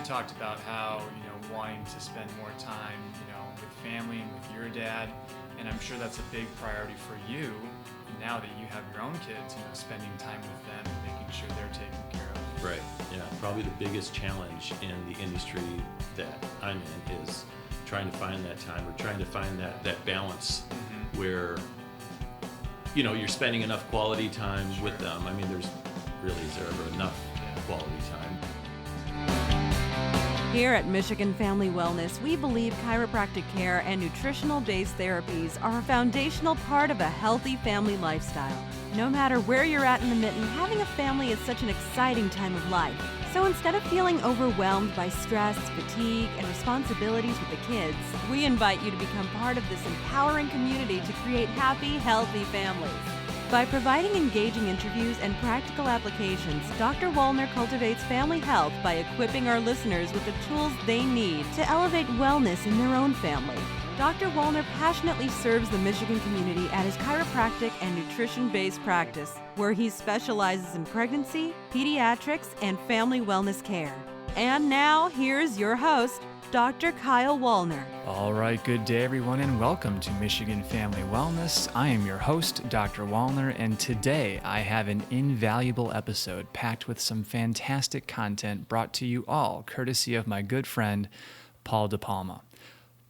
talked about how, wanting to spend more time, with family and with your dad, and I'm sure that's a big priority for you now that you have your own kids, spending time with them and making sure they're taken care of. Right, yeah. Probably the biggest challenge in the industry that I'm in is trying to find that time, or trying to find that balance where, you're spending enough quality time with them. I mean, is there ever enough quality time? Here at Michigan Family Wellness, we believe chiropractic care and nutritional-based therapies are a foundational part of a healthy family lifestyle. No matter where you're at in the mitten, having a family is such an exciting time of life. So instead of feeling overwhelmed by stress, fatigue, and responsibilities with the kids, we invite you to become part of this empowering community to create happy, healthy families. By providing engaging interviews and practical applications, Dr. Wollner cultivates family health by equipping our listeners with the tools they need to elevate wellness in their own family. Dr. Wollner passionately serves the Michigan community at his chiropractic and nutrition-based practice, where he specializes in pregnancy, pediatrics, and family wellness care. And now, here's your host, Dr. Kyle Wollner. All right, good day everyone, and welcome to Michigan Family Wellness. I am your host, Dr. Wollner, and today I have an invaluable episode packed with some fantastic content brought to you all courtesy of my good friend, Paul DePalma.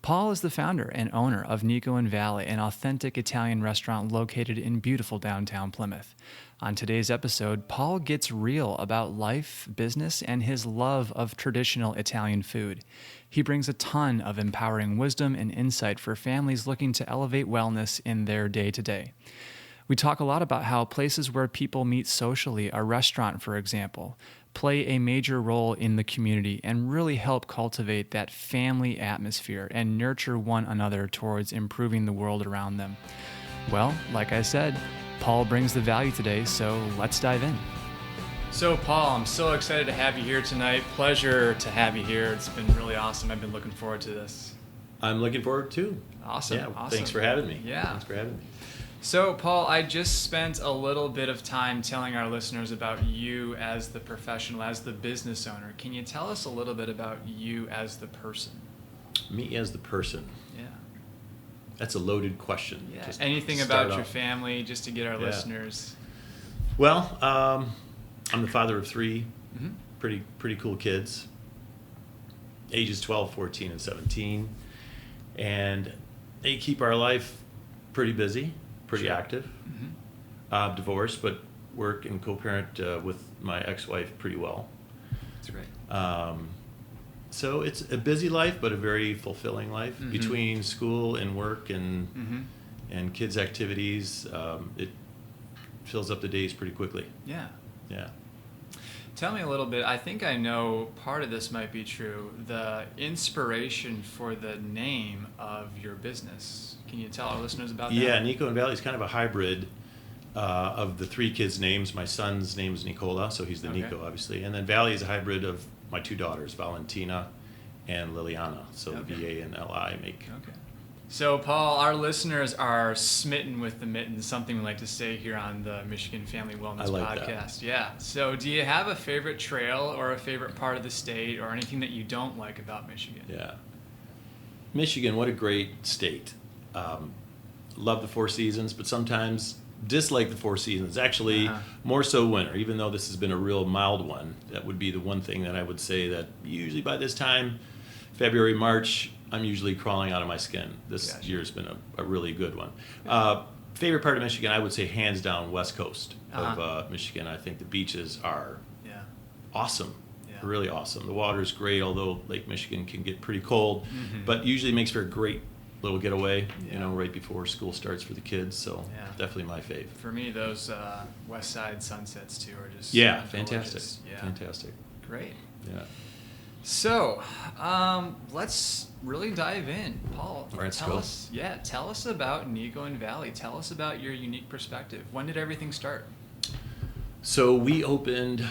Paul is the founder and owner of Nico and Valley, an authentic Italian restaurant located in beautiful downtown Plymouth. On today's episode, Paul gets real about life, business, and his love of traditional Italian food. He brings a ton of empowering wisdom and insight for families looking to elevate wellness in their day-to-day. We talk a lot about how places where people meet socially, a restaurant, for example, play a major role in the community and really help cultivate that family atmosphere and nurture one another towards improving the world around them. Well, like I said, Paul brings the value today, so let's dive in. So, Paul, I'm so excited to have you here tonight. Pleasure to have you here. It's been really awesome. I've been looking forward to this. I'm looking forward too. Awesome. Yeah, awesome. Thanks for having me. Yeah. Thanks for having me. So, Paul, I just spent a little bit of time telling our listeners about you as the professional, as the business owner. Can you tell us a little bit about you as the person? Me as the person? Yeah. That's a loaded question. Yeah. Anything about your family, just to get our listeners. Well, I'm the father of three pretty cool kids, ages 12, 14, and 17. And they keep our life pretty busy, pretty active. Divorced, but work and co-parent with my ex-wife pretty well. That's great. So it's a busy life, but a very fulfilling life between school and work and kids' activities. It fills up the days pretty quickly. Yeah. Yeah. Tell me a little bit. I think I know part of this might be true. The inspiration for the name of your business. Can you tell our listeners about that? Yeah, Nico and Valley is kind of a hybrid of the three kids' names. My son's name is Nicola, so he's the Nico, obviously. And then Valley is a hybrid of my two daughters, Valentina and Liliana. So the VA and LI make. Okay. So, Paul, our listeners are smitten with the mittens, something we like to say here on the Michigan Family Wellness Podcast. That. Yeah. So, do you have a favorite trail or a favorite part of the state or anything that you don't like about Michigan? Yeah. Michigan, what a great state. Love the four seasons, but sometimes dislike the four seasons. Actually, more so winter, even though this has been a real mild one. That would be the one thing that I would say that usually by this time, February, March, I'm usually crawling out of my skin. This year's been a really good one. Favorite part of Michigan, I would say hands down west coast of Michigan. I think the beaches are awesome, really awesome. The water's great, although Lake Michigan can get pretty cold, but usually makes for a great little getaway, right before school starts for the kids. So definitely my fave. For me, those west side sunsets too are just fantastic. Yeah. Fantastic. Great. Yeah. So, let's really dive in. Paul, tell us about Nico and Valley. Tell us about your unique perspective. When did everything start? So we opened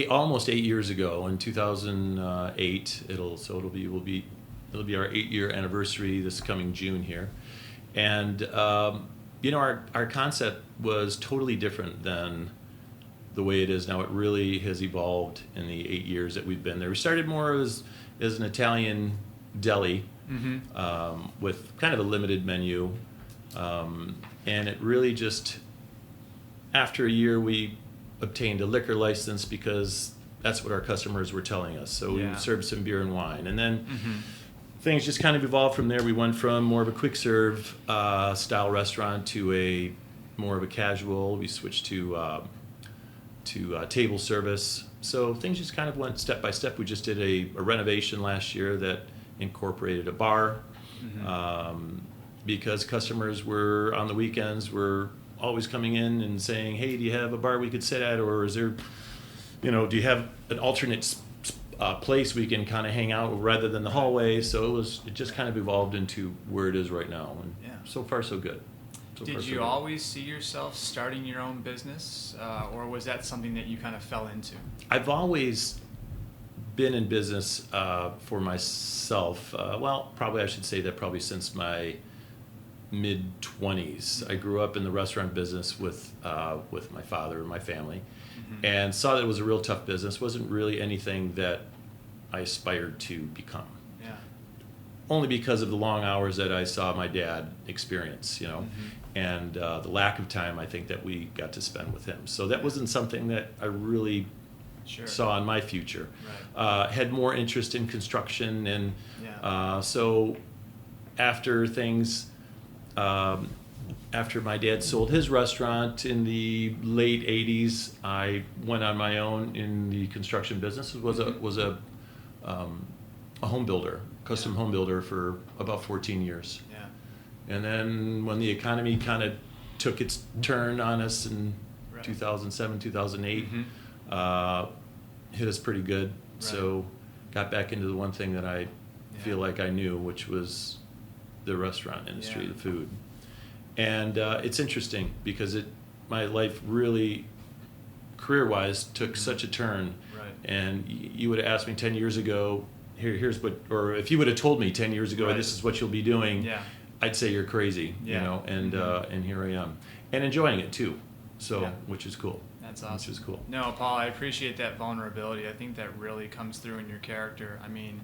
almost 8 years ago in 2008. It'll be our 8-year anniversary this coming June here, and our concept was totally different than the way it is now. It really has evolved in the 8 years that we've been there. We started more as an Italian deli, with kind of a limited menu, and it really just, after a year, we obtained a liquor license because that's what our customers were telling us. So we served some beer and wine, and then things just kind of evolved from there. We went from more of a quick serve style restaurant to a more of a casual. We switched to table service. So things just kind of went step by step. We just did a renovation last year that incorporated a bar, because customers were on the weekends were always coming in and saying, "Hey, do you have a bar we could sit at, or is there, do you have an alternate place we can kind of hang out rather than the hallway?" So it just kind of evolved into where it is right now, and so far so good. Did you always see yourself starting your own business, or was that something that you kind of fell into? I've always been in business for myself. Well, probably I should say that probably since my mid-20s. I grew up in the restaurant business with my father and my family, and saw that it was a real tough business. Wasn't really anything that I aspired to become. Yeah. Only because of the long hours that I saw my dad experience, and the lack of time I think that we got to spend with him. So that wasn't something that I really saw in my future. Right. Had more interest in construction, and so after things. After my dad sold his restaurant in the late 80s, I went on my own in the construction business. Was a home builder, custom home builder for about 14 years. Yeah. And then when the economy kind of took its turn on us in 2007, 2008, hit us pretty good. Right. So got back into the one thing that I feel like I knew, which was the restaurant industry, the food. And it's interesting because my life really, career-wise, took such a turn. Right. And you would have asked me 10 years ago, or if you would have told me 10 years ago, this is what you'll be doing, I'd say you're crazy, and here I am. And enjoying it too, which is cool. That's awesome. Which is cool. No, Paul, I appreciate that vulnerability. I think that really comes through in your character. I mean,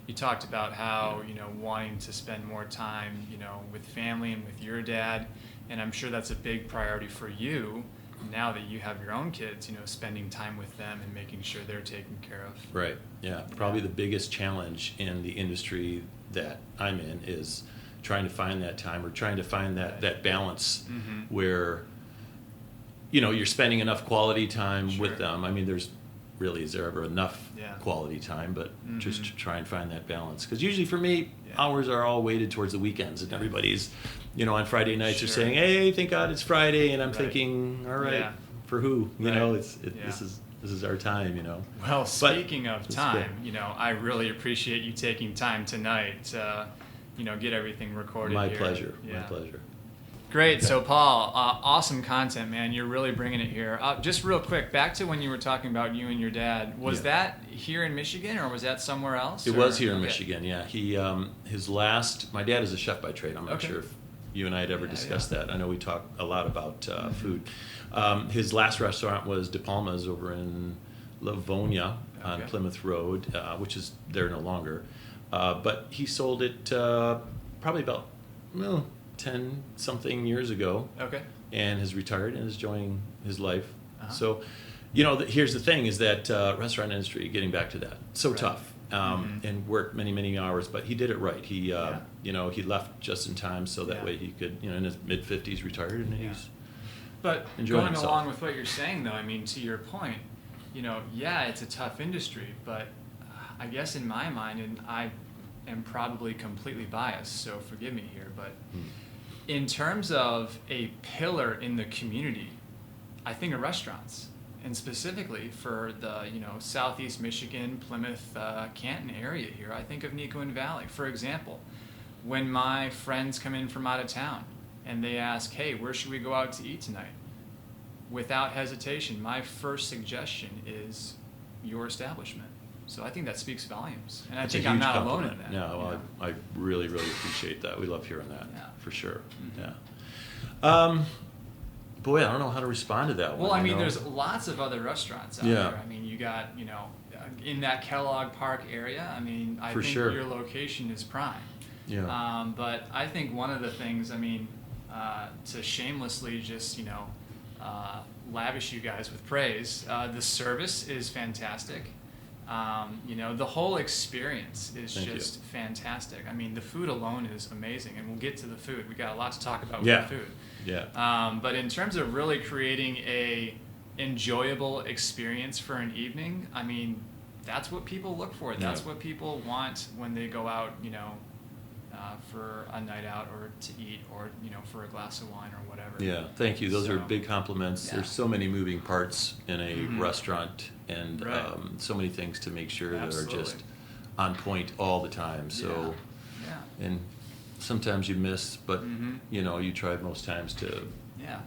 you talked about how, wanting to spend more time, with family and with your dad, and I'm sure that's a big priority for you now that you have your own kids, spending time with them and making sure they're taken care of. Right, yeah. Probably the biggest challenge in the industry that I'm in is trying to find that time, or trying to find that balance where, you're spending enough quality time with them. I mean, is there ever enough quality time, but just to try and find that balance. Because usually for me, hours are all weighted towards the weekends, and everybody's, on Friday nights are saying, "Hey, thank God it's Friday," and I'm thinking, all right, for who? This is our time, Well, speaking of time, I really appreciate you taking time tonight to, get everything recorded. My here. pleasure. My pleasure. Great. So, Paul, awesome content, man. You're really bringing it here. Just real quick, back to when you were talking about you and your dad. Was that here in Michigan, or was that somewhere else? It was here in Michigan, yeah. He, my dad is a chef by trade. I'm not sure if you and I had ever discussed that. I know we talk a lot about food. His last restaurant was DePalma's over in Livonia on Plymouth Road, which is there no longer. But he sold it probably about 10-something years ago, and has retired and is enjoying his life. So, here's the thing: is that restaurant industry, getting back to that, so tough, and worked many, many hours. But he did it right. He, he left just in time, so that way he could, in his mid-50s, retired, and he's enjoying going himself. Along with what you're saying, though, I mean, to your point, it's a tough industry, but I guess in my mind, and I am probably completely biased, so forgive me here, but in terms of a pillar in the community, I think of restaurants, and specifically for the Southeast Michigan, Plymouth, Canton area here, I think of Nico and Valley. For example, when my friends come in from out of town and they ask, "Hey, where should we go out to eat tonight?" Without hesitation, my first suggestion is your establishment. So I think that speaks volumes, and I think I'm not alone in that. No, I really, really appreciate that. We love hearing that, for sure. Boy, I don't know how to respond to that one. Well, I mean, there's lots of other restaurants out Yeah. there. I mean, you got, in that Kellogg Park area, I mean, I For think sure. your location is prime. Yeah. But I think one of the things, I mean, to shamelessly just, lavish you guys with praise, the service is fantastic. The whole experience is Thank just you. fantastic. I mean, the food alone is amazing, and we'll get to the food. We got a lot to talk about with Yeah. the food. Yeah. But in terms of really creating a enjoyable experience for an evening, I mean, that's what people look for. That's what people want when they go out, for a night out or to eat or, for a glass of wine or whatever. Yeah, thank you. Those are So, big compliments. yeah. There's so many moving parts in a Mhm. restaurant, and Right. So many things to make sure that Absolutely. are just on point all the time. So, Yeah. and sometimes you miss, but Mhm. you try most times to Yeah.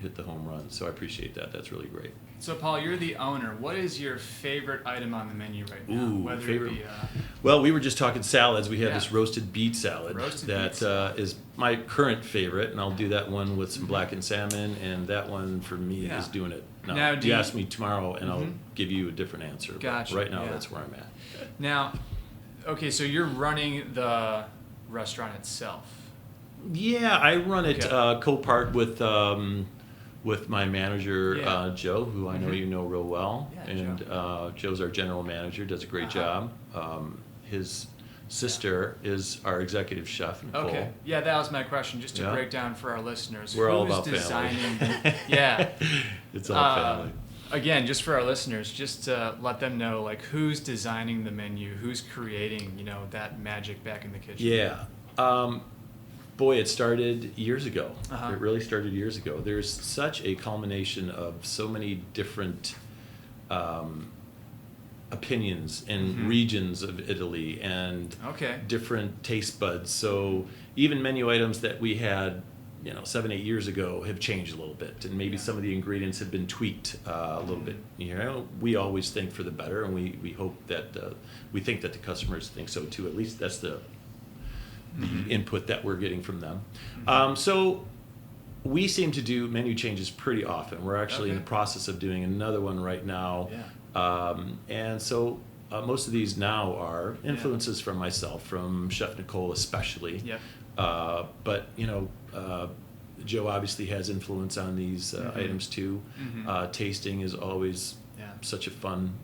hit the home run. So I appreciate that. That's really great. So, Paul, you're the owner. What is your favorite item on the menu right now? Ooh, Whether favorite- it be Well, we were just talking salads. We have Yeah. this roasted beet salad Roasted that beet salad. is my current favorite, and I'll do that one with some Mhm. blackened salmon, and that one for me Yeah. is doing it. Now, do you you- ask me tomorrow, and I'll Mhm. give you a different answer. but Gotcha, right now, yeah. that's where I'm at. now, okay, so you're running the restaurant itself. Yeah, I run it Okay. co-part with my manager Yeah. Joe, who I know Mhm. you know real well, Yeah, and Joe's our general manager, does a great Uh-huh. job. His sister is our executive chef, Nicole. Okay. Yeah, that was my question, just to Yeah. break down for our listeners. We're all Who's about designing? family. Yeah. It's all family. Again, just for our listeners, just to let them know, like, who's designing the menu, who's creating, that magic back in the kitchen. Yeah. Boy, it started years ago. Uh-huh. It really started years ago. There's such a culmination of so many different opinions and Mhm. regions of Italy and Okay. different taste buds. So even menu items that we had, 7-8 years ago have changed a little bit, and maybe Yeah. some of the ingredients have been tweaked a little bit. We always think for the better, and we hope that we think that the customers think so too. At least that's the Mhm. input that we're getting from them. Mhm. So we seem to do menu changes pretty often. We're actually in Okay. the process of doing another one right now. Yeah. And so most of these now are influences from myself, from Chef Nicole especially. Yep. But, Joe obviously has influence on these Mhm. items too. Mhm. Tasting is always Yeah. such a fun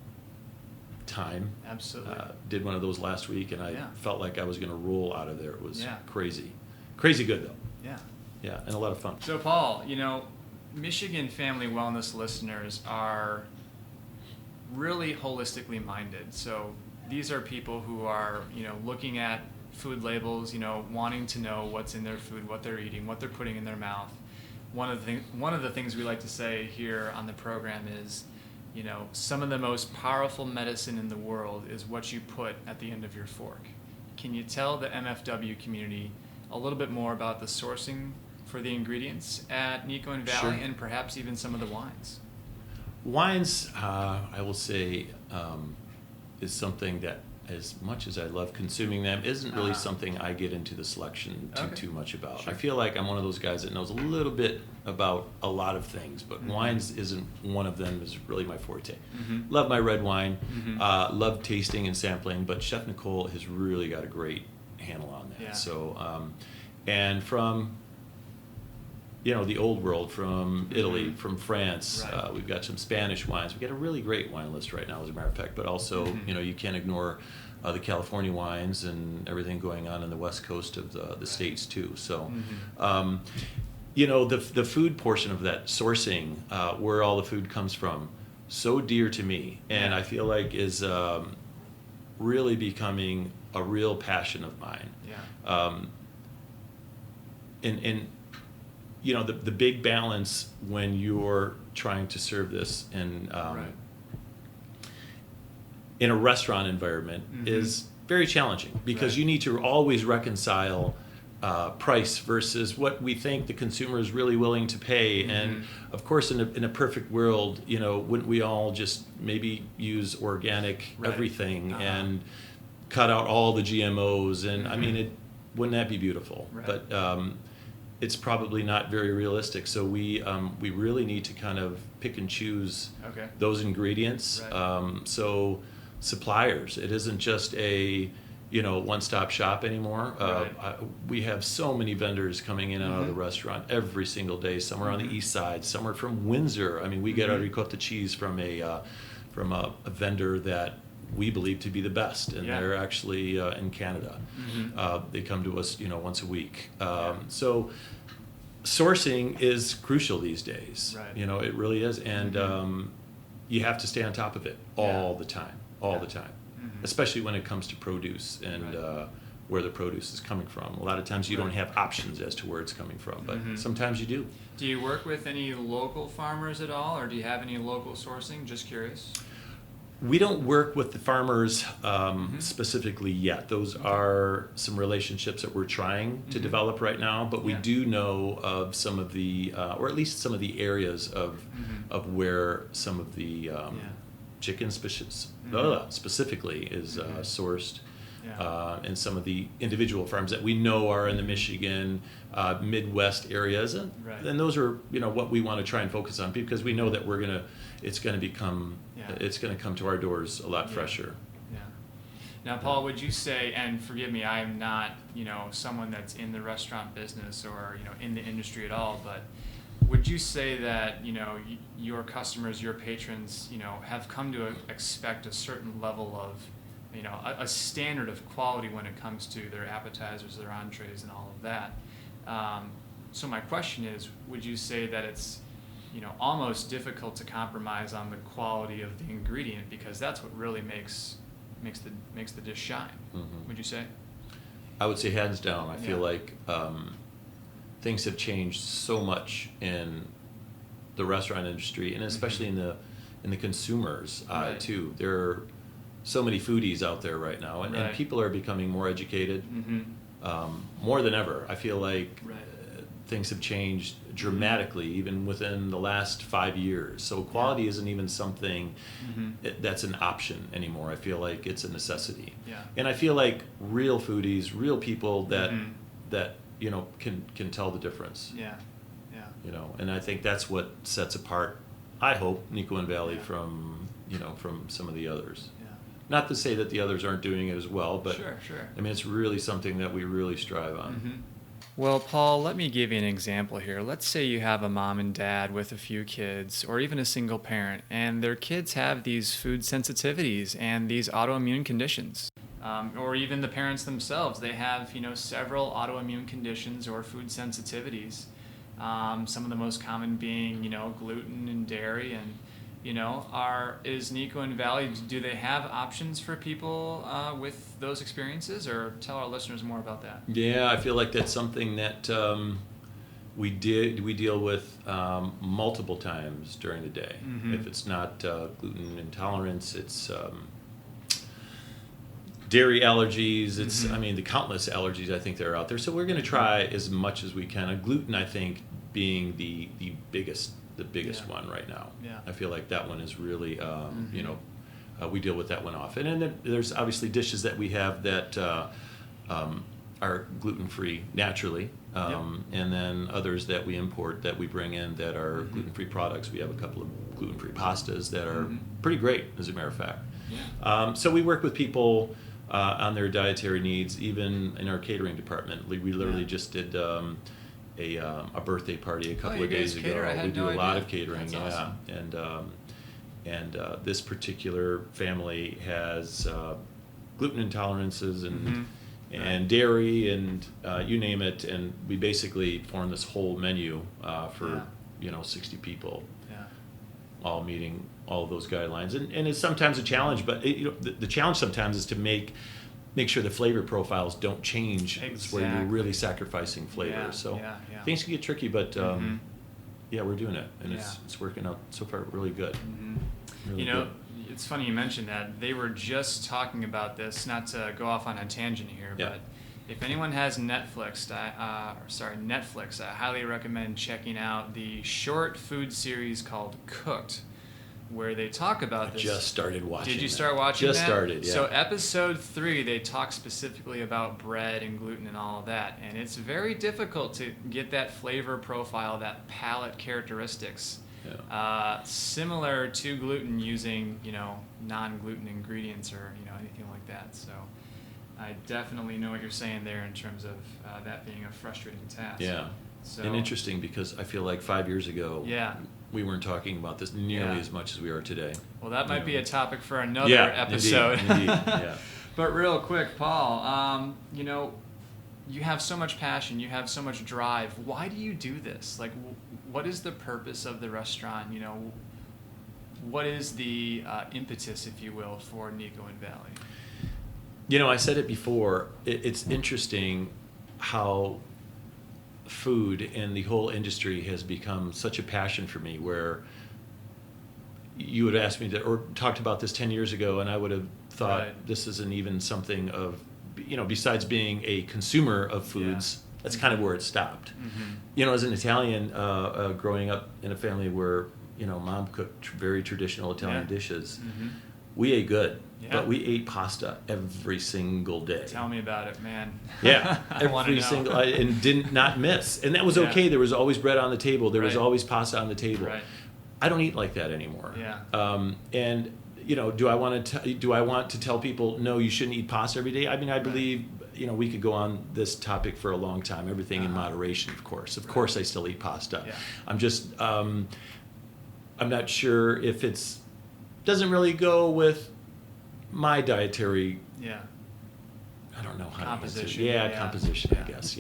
time. Absolutely. Did one of those last week, and I Yeah. felt like I was going to roll out of there. It was Yeah. crazy. Crazy good, though. Yeah. Yeah, and a lot of fun. So, Paul, Michigan Family Wellness listeners are really holistically minded. So these are people who are, looking at food labels, wanting to know what's in their food, what they're eating, what they're putting in their mouth. One of the things we like to say here on the program is, some of the most powerful medicine in the world is what you put at the end of your fork. Can you tell the MFW community a little bit more about the sourcing for the ingredients at Nico and Valley, Sure. and perhaps even some of the wines? Wines, I will say, is something that, as much as I love consuming them, isn't really something I get into the selection too much about. Sure. I feel like I'm one of those guys that knows a little bit about a lot of things, but Mhm. wines isn't one of them. Is really my forte. Mhm. Love my red wine. Mhm. Love tasting and sampling, but Chef Nicole has really got a great handle on that. Yeah. So, and from the old world, from Italy, Mhm. from France. Right. We've got some Spanish wines. We've got a really great wine list right now, as a matter of fact. But also, Mhm. you can't ignore the California wines and everything going on in the west coast of the states too. So, Mhm. the food portion of that sourcing, where all the food comes from, so dear to me, and Yeah. I feel like is really becoming a real passion of mine. Yeah. And the big balance when you're trying to serve this Right. in a restaurant environment Mhm. is very challenging, because Right. you need to always reconcile price versus what we think the consumer is really willing to pay. Mhm. And of course, in a perfect world, wouldn't we all just maybe use organic Right. everything Uh-huh. and cut out all the GMOs? And I Mhm. mean, wouldn't that be beautiful? Right. But it's probably not very realistic. So we really need to kind of pick and choose those ingredients. Right. So suppliers, it isn't just a one-stop shop anymore. We have so many vendors coming in and out of the restaurant every single day. Some are on the east side, some are from Windsor. I mean, we get our ricotta cheese from a vendor that we believe to be the best, and they're actually in Canada. They come to us, once a week. So sourcing is crucial these days. Right. It really is, and you have to stay on top of it all the time, especially when it comes to produce and where the produce is coming from. A lot of times you don't have options as to where it's coming from, but sometimes you do. Do you work with any local farmers at all, or do you have any local sourcing? Just curious. We don't work with the farmers specifically yet. Those are some relationships that we're trying to develop right now, but we do know of some of the, or at least some of the areas of where some of the chicken specifically is sourced, and some of the individual farms that we know are in the Michigan, Midwest areas, and those are what we want to try and focus on, because we know that it's going to come to our doors a lot fresher. Yeah. Now, Paul, would you say, and forgive me, I'm not someone that's in the restaurant business or in the industry at all, but would you say that your customers, your patrons, have come to expect a certain level of a standard of quality when it comes to their appetizers, their entrees, and all of that? So my question is, would you say that it's almost difficult to compromise on the quality of the ingredient, because that's what really makes the dish shine? Would you say? I would say hands down. I feel like things have changed so much in the restaurant industry, and especially in the consumers too. There are so many foodies out there right now, and people are becoming more educated, more than ever. I feel like things have changed dramatically, even within the last 5 years. So quality isn't even something that's an option anymore. I feel like it's a necessity. And I feel like real foodies, real people that can tell the difference. And I think that's what sets apart, I hope, Nico and Valley from some of the others. Not to say that the others aren't doing it as well, but sure. I mean, it's really something that we really strive on. Well, Paul, let me give you an example here. Let's say you have a mom and dad with a few kids, or even a single parent, and their kids have these food sensitivities and these autoimmune conditions. Or even the parents themselves, they have several autoimmune conditions or food sensitivities. Some of the most common being gluten and dairy, and is Nico and Valley, do they have options for people with those experiences, or tell our listeners more about that? Yeah, I feel like that's something that we deal with multiple times during the day. If it's not gluten intolerance, it's dairy allergies. It's the countless allergies I think that are out there. So we're going to try as much as we can. And gluten, I think, being the biggest one right now. I feel like that one is really, we deal with that one often. And then there's obviously dishes that we have that are gluten-free naturally, and then others that we import that we bring in that are gluten-free products. We have a couple of gluten-free pastas that are pretty great, as a matter of fact. So we work with people on their dietary needs, even in our catering department. We literally just did a birthday party a couple of days ago. We do a lot of catering. That's awesome. And this particular family has gluten intolerances and dairy and you name it, and we basically formed this whole menu for 60 people, all meeting all of those guidelines. And it's sometimes a challenge, but the challenge sometimes is to make sure the flavor profiles don't change. It's where you're really sacrificing flavor. Things can get tricky, but we're doing it, and it's working out so far really good. Really good. It's funny you mentioned that. They were just talking about this, not to go off on a tangent here, but if anyone has Netflix, I highly recommend checking out the short food series called Cooked, where they talk about this. Just started watching. Did you start watching Just that? started, yeah. So episode 3, they talk specifically about bread and gluten and all of that. And it's very difficult to get that flavor profile, that palate characteristics. Yeah. Similar to gluten using, non-gluten ingredients or, anything like that. So I definitely know what you're saying there in terms of that being a frustrating task. Yeah. So, and interesting because I feel like 5 years ago, yeah, we weren't talking about this nearly as much as we are today. Well, that might be a topic for another episode. Indeed. Yeah. But real quick, Paul, you have so much passion, you have so much drive. Why do you do this? Like, what is the purpose of the restaurant? What is the impetus, if you will, for Nico and Valley? I said it before. It's interesting how food and the whole industry has become such a passion for me, where you would ask me or talked about this 10 years ago, and I would have thought this isn't even something of, besides being a consumer of foods, that's kind of where it stopped. Mm-hmm. As an Italian, growing up in a family where, mom cooked very traditional Italian dishes, we ate good. Yeah. But we ate pasta every single day. Tell me about it, man. Yeah, every single, and did not miss. And that was okay. There was always bread on the table. There was always pasta on the table. Right. I don't eat like that anymore. Yeah. And do I want to tell people no, you shouldn't eat pasta every day? I mean, I believe we could go on this topic for a long time. Everything in moderation, of course. Of course, I still eat pasta. Yeah. I'm just I'm not sure if doesn't really go with my dietary, I don't know how composition. To answer. Composition, I guess,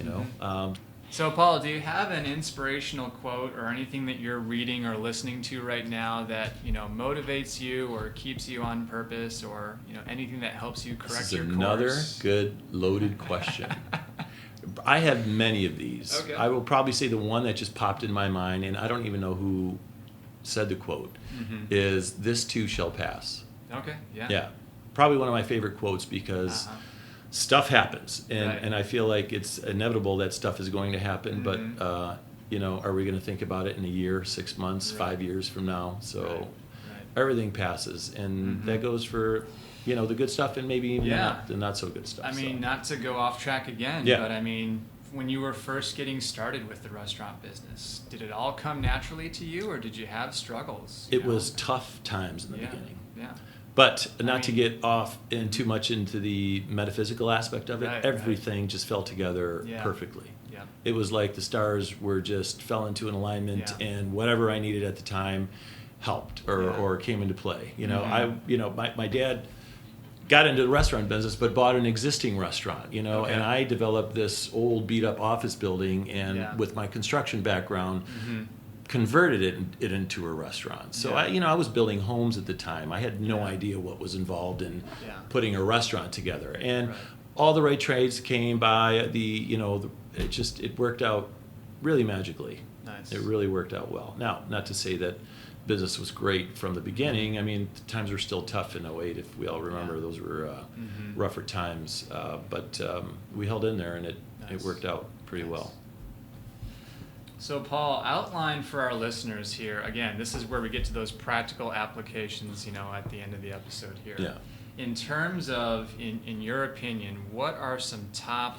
So, Paul, do you have an inspirational quote or anything that you're reading or listening to right now that, motivates you or keeps you on purpose, or, anything that helps you correct your course? Another good loaded question. I have many of these. Okay. I will probably say the one that just popped in my mind, and I don't even know who said the quote, is "This too shall pass." Okay, yeah. Yeah. Probably one of my favorite quotes because stuff happens, and I feel like it's inevitable that stuff is going to happen, but are we going to think about it in a year, 6 months, 5 years from now? So everything passes, and that goes for the good stuff and maybe even the not so good stuff. I mean, not to go off track again, but I mean, when you were first getting started with the restaurant business, did it all come naturally to you, or did you have struggles? It was tough times in the beginning. Yeah. But to get off too much into the metaphysical aspect of it, everything just fell together perfectly. Yeah. It was like the stars fell into an alignment, and whatever I needed at the time helped or came into play. My dad got into the restaurant business, but bought an existing restaurant, and I developed this old beat up office building, and with my construction background, converted it into a restaurant. So I was building homes at the time. I had no idea what was involved in putting a restaurant together, and all the right trades came by. It worked out really magically. Nice. It really worked out well. Now, not to say that business was great from the beginning. I mean, the times were still tough in 2008, if we all remember. Those were rougher times, but we held in there, and it worked out pretty well. So, Paul, outline for our listeners here, again, this is where we get to those practical applications, at the end of the episode here. Yeah. In terms of, in your opinion, what are some top,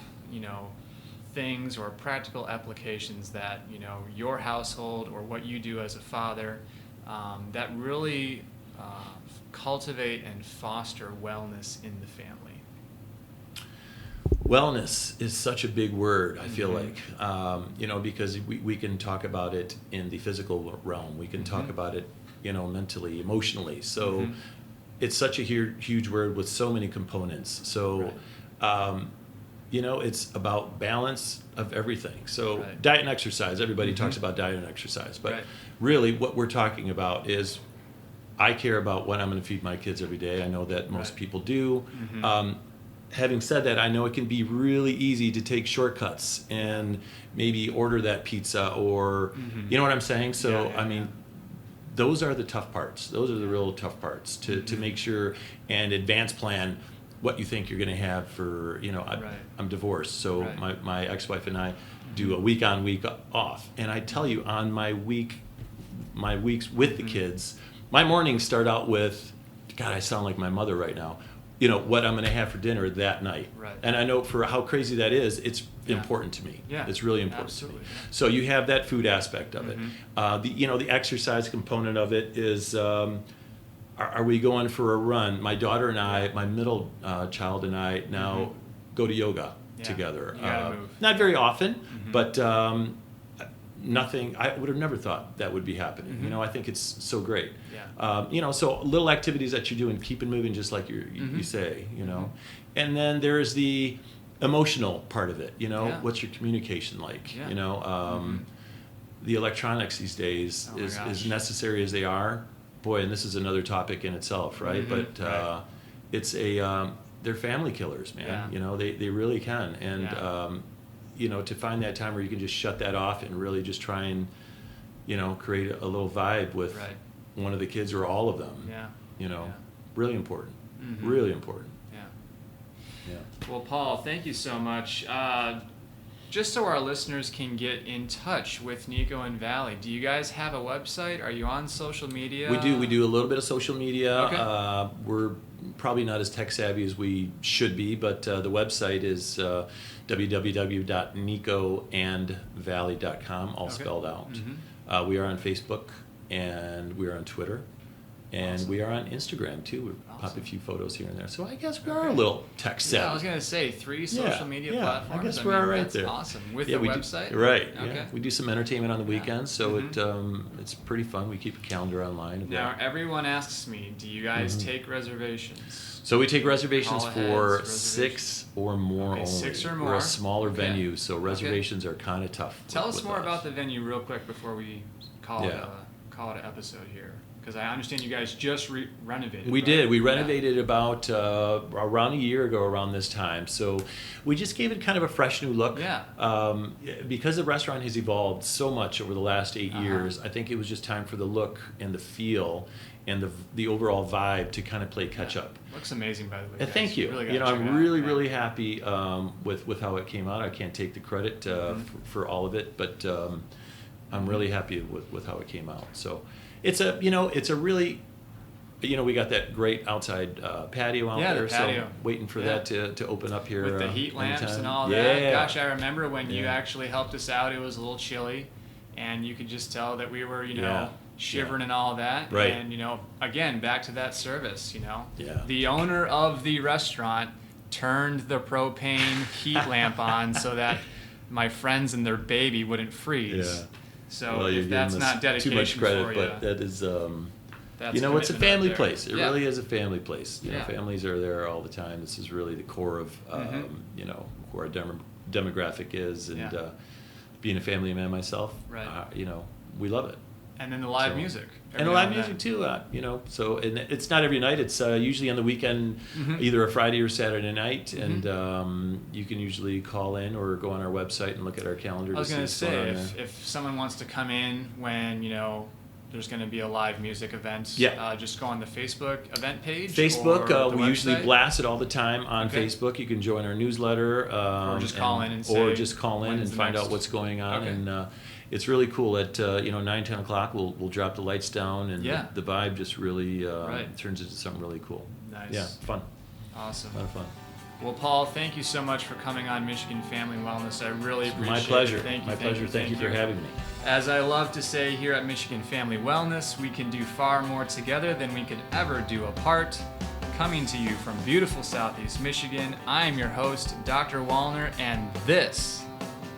things or practical applications that, your household or what you do as a father that really cultivate and foster wellness in the family? Wellness is such a big word, I feel like, because we can talk about it in the physical realm. We can talk about it, mentally, emotionally. So it's such a huge word with so many components. So, it's about balance of everything. So diet and exercise, everybody talks about diet and exercise. But really what we're talking about is I care about what I'm going to feed my kids every day. I know that most people do. Having said that, I know it can be really easy to take shortcuts and maybe order that pizza or, you know what I'm saying? So, those are the tough parts. Those are the real tough parts to make sure and advance plan what you think you're going to have for, I'm divorced. So my ex-wife and I do a week on, week off. And I tell you, on my weeks with the kids, my mornings start out with, God, I sound like my mother right now. What I'm going to have for dinner that night. Right. And I know for how crazy that is, it's important to me. Yeah. It's really important Absolutely. to me. So you have that food aspect of it. The exercise component of it is, are we going for a run? My daughter and I, my middle child and I now go to yoga together. You gotta move. Not very often, but nothing. I would have never thought that would be happening. I think it's so great. Yeah. So little activities that you do and keep it moving, just like you say. And then there's the emotional part of it. What's your communication like? Yeah. The electronics these days is necessary as they are. Boy, and this is another topic in itself, right? But it's they're family killers, man. Yeah. They really can. And to find that time where you can just shut that off and really just try and create a little vibe with one of the kids or all of them. Really important. Really important. Yeah. Well, Paul, thank you so much. Just so our listeners can get in touch with Nico and Valley, do you guys have a website? Are you on social media? We do. We do a little bit of social media. Okay. We're probably not as tech savvy as we should be, but the website is www.nicoandvalley.com, all spelled out. We are on Facebook, and we are on Twitter. And we are on Instagram, too. We pop a few photos here and there. So I guess we are a little tech savvy. Yeah, I was going to say 3 social media platforms. I guess we're all right that's there. Awesome. With the website? Right. Okay. Yeah. We do some entertainment on the weekends, so it's pretty fun. We keep a calendar online. Now, everyone asks me, do you guys take reservations? So we take reservations for reservations. 6 or more only. 6 or more. We're a smaller venue, so reservations are kind of tough. Tell us more about the venue real quick before we call it an episode here. Because I understand you guys just renovated. We did. We renovated about around a year ago around this time. So we just gave it kind of a fresh new look. Yeah. Because the restaurant has evolved so much over the last 8 years, I think it was just time for the look and the feel and the overall vibe to kind of play catch up. Looks amazing, by the way. Thank you. Really I'm really happy with how it came out. I can't take the credit for all of it, but I'm really happy with how it came out. So. It's a really, we got that great outside patio out there. The patio. So waiting for that to open up here. With the heat lamps anytime. and all that. Gosh, I remember when you actually helped us out, it was a little chilly. And you could just tell that we were, shivering and all that. Right. And, again, back to that service, Yeah. The owner of the restaurant turned the propane heat lamp on so that my friends and their baby wouldn't freeze. Yeah. So if that's not dedication too much credit, for but that is, that's it's a family place. It really is a family place. Yeah. Families are there all the time. This is really the core of, where our demographic is, and being a family man myself, we love it. And then the live music. And the live music too, so and it's not every night. It's usually on the weekend, either a Friday or Saturday night, and you can usually call in or go on our website and look at our calendar. I was going to say, if someone wants to come in when, there's going to be a live music event, just go on the Facebook event page. Facebook, or we usually blast it all the time on Facebook. You can join our newsletter. Or just call in and say. Or just call in and find out what's going on. Okay. And it's really cool. At 9-10 o'clock, we'll drop the lights down, and the vibe just really turns into something really cool. Nice. Yeah, fun. Awesome. A lot of fun. Well, Paul, thank you so much for coming on Michigan Family Wellness. I really appreciate it. My pleasure. Thank you. My pleasure. Thank you for having me. As I love to say here at Michigan Family Wellness, we can do far more together than we could ever do apart. Coming to you from beautiful Southeast Michigan, I am your host, Dr. Wallner, and this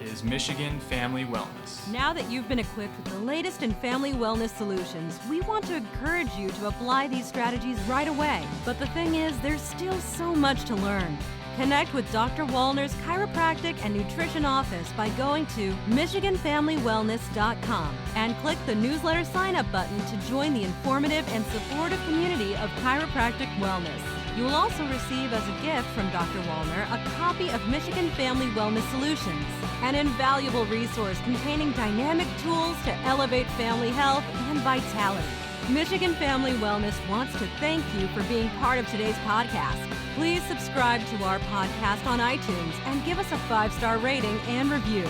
is Michigan Family Wellness. Now that you've been equipped with the latest in family wellness solutions, we want to encourage you to apply these strategies right away. But the thing is, there's still so much to learn. Connect with Dr. Wallner's Chiropractic and Nutrition Office by going to MichiganFamilyWellness.com and click the newsletter sign-up button to join the informative and supportive community of chiropractic wellness. You will also receive as a gift from Dr. Wallner a copy of Michigan Family Wellness Solutions, an invaluable resource containing dynamic tools to elevate family health and vitality. Michigan Family Wellness wants to thank you for being part of today's podcast. Please subscribe to our podcast on iTunes and give us a 5-star rating and review.